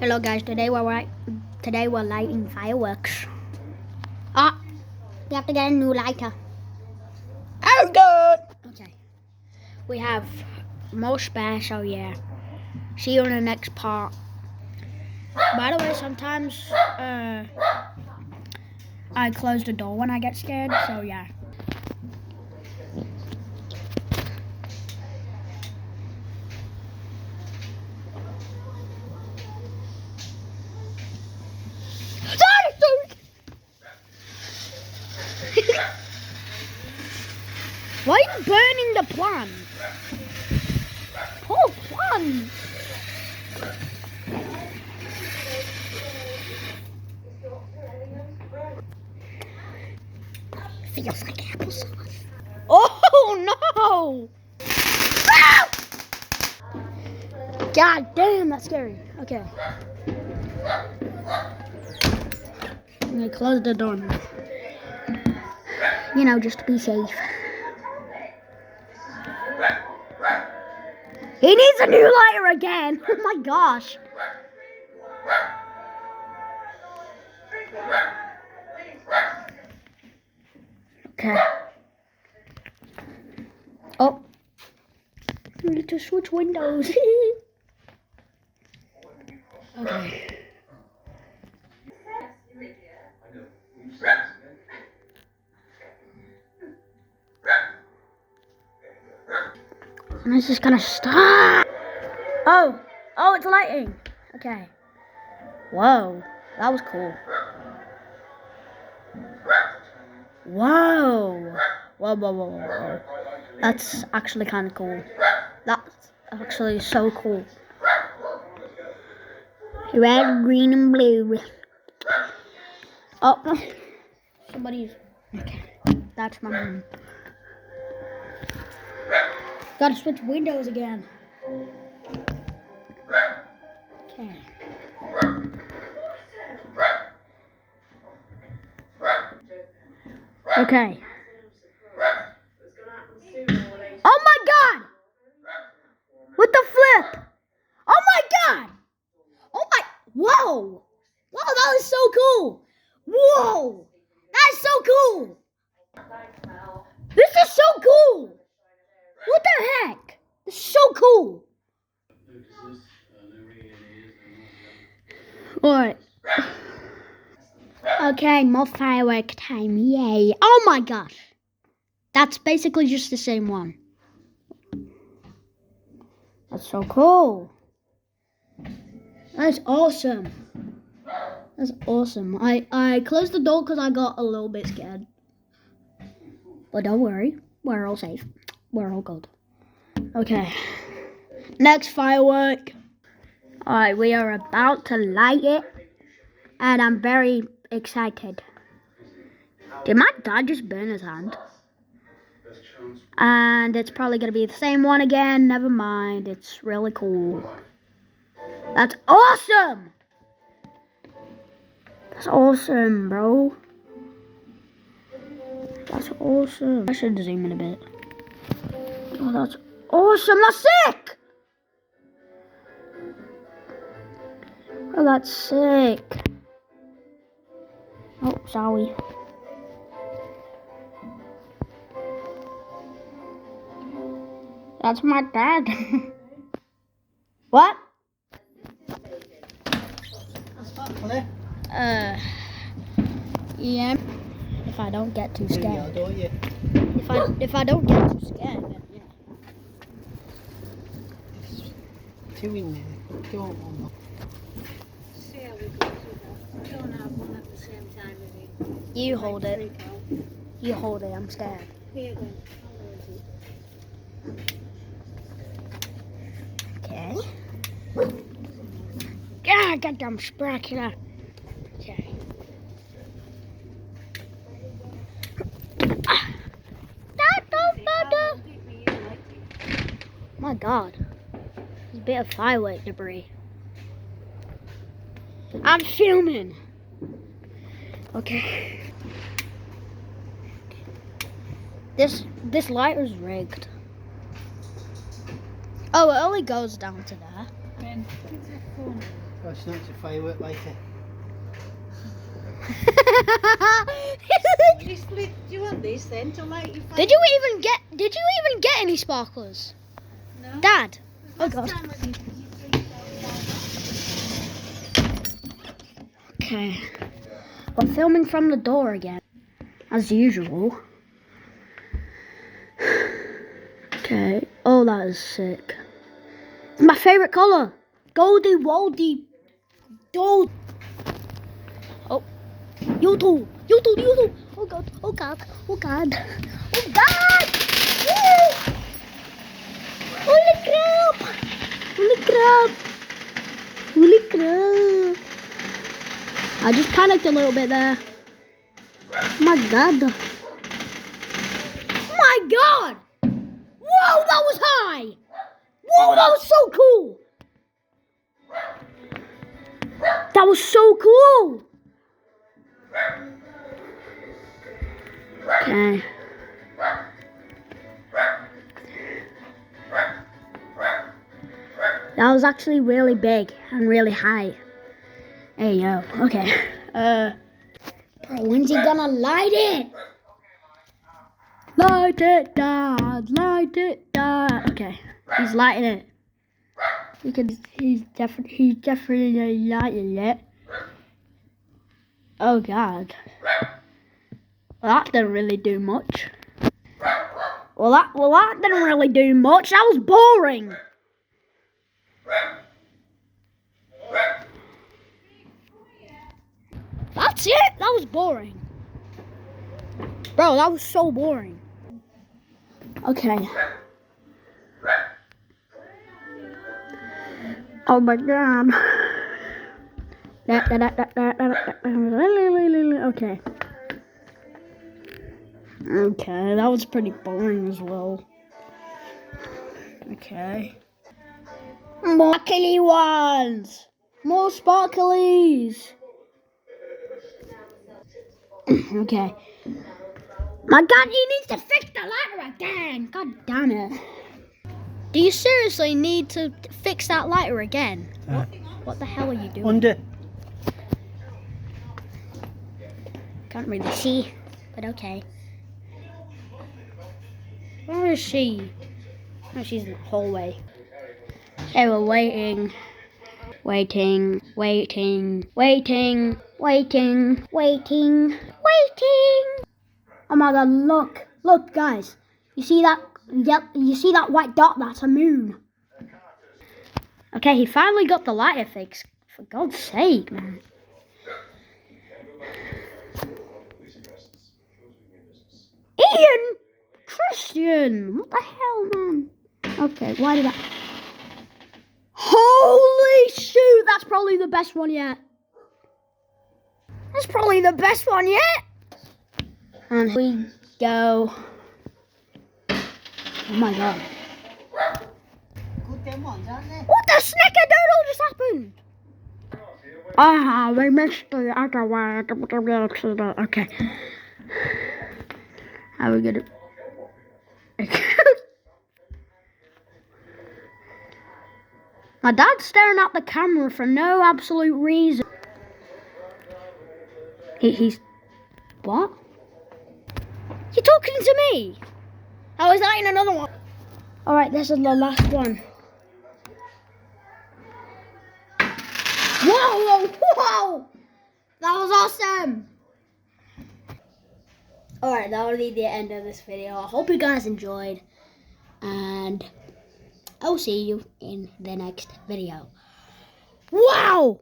Hello guys, today we're lighting fireworks. We have to get a new lighter. Oh good. Okay. We have more spare, so yeah. See you in the next part. By the way, sometimes I close the door when I get scared, so yeah. Why are you burning the plant? Poor plant. Feels like applesauce. Oh no! God damn, that's scary. Okay. I'm gonna close the door now. You know, just to be safe. He needs a new lighter again. Oh my gosh. Okay. Oh. I need to switch windows. Okay. And this is gonna stop. Oh, it's lighting. Okay. Whoa, that was cool. Whoa. Whoa. That's actually kind of cool. That's actually so cool. Red, green, and blue. Oh, somebody's. Okay, that's my mom. Gotta switch windows again. Okay. Okay. Oh my god! With the flip! Oh my god! Oh my. Whoa! Whoa, that is so cool! Whoa! That is so cool! This is so cool! What the heck? This is so cool! Alright. Okay, more firework time. Yay. Oh my gosh. That's basically just the same one. That's so cool. That's awesome. That's awesome. I closed the door because I got a little bit scared. But don't worry. We're all safe. We're all good. Okay. Next firework. Alright, we are about to light it. And I'm very excited. Did my dad just burn his hand? And it's probably going to be the same one again. Never mind. It's really cool. That's awesome! That's awesome, bro. That's awesome. I should zoom in a bit. Oh, that's awesome. That's sick! Oh, that's sick. Oh, sorry. That's my dad. What? Yeah. If I don't get too scared. If I don't get too scared, then yeah. Two in there. Don't want Don't have one at the same time as me. You hold it. You hold it. I'm scared. Here you go. Okay. Ah, goddamn sparkler. Okay. My God. There's a bit of firework debris. I'm filming. Okay. This lighter's rigged. Oh, it only goes down to there. That's not a firework lighter. Do you want this then to light your fire? Did you even get any sparklers? No. Dad. Oh Last god. time when you Okay. We're filming from the door again. As usual. Okay. Oh, that is sick. It's my favourite colour. Goldie Woldy. Gold. Oh. YouTube. Oh god. Oh god. Oh god. Oh god. Woo! Holy crap. Holy crap. Holy crap. I just panicked a little bit there. My god. My god. Whoa, that was high. Whoa, that was so cool. That was so cool. Okay. That was actually really big and really high. There you go. Okay. Bro, when's he gonna light it? Light it, Dad. Light it, Dad. Okay. He's lighting it. He's definitely lighting it. Oh God. Well, that didn't really do much. Well, that didn't really do much. That was boring. That's it? That was boring. Bro, that was so boring. Okay. Oh my god. Okay. Okay, that was pretty boring as well. Okay. More sparkly ones! More sparklies! Okay. My god, he needs to fix the lighter again! God damn it. Do you seriously need to fix that lighter again? What the hell are you doing? Under. Can't really see, but okay. Where is she? Oh, she's in the hallway. Okay, we're waiting. Waiting. Oh my god, look. Look, guys. You see that? Yep, you see that white dot? That's a moon. Okay, he finally got the lighter fixed. For God's sake, man. Ian! Christian! What the hell, man? Okay, why did I... Holy shoot! That's probably the best one yet. That's probably the best one yet. And here we go. Oh my god. What the snickerdoodle just happened? Ah, we missed the other one. Okay. How are we gonna... My dad's staring at the camera for no absolute reason. He's... What? You're talking to me? I was lighting another one. Alright, this is the last one. Whoa! That was awesome! Alright, that will be the end of this video. I hope you guys enjoyed. And I'll see you in the next video. Wow!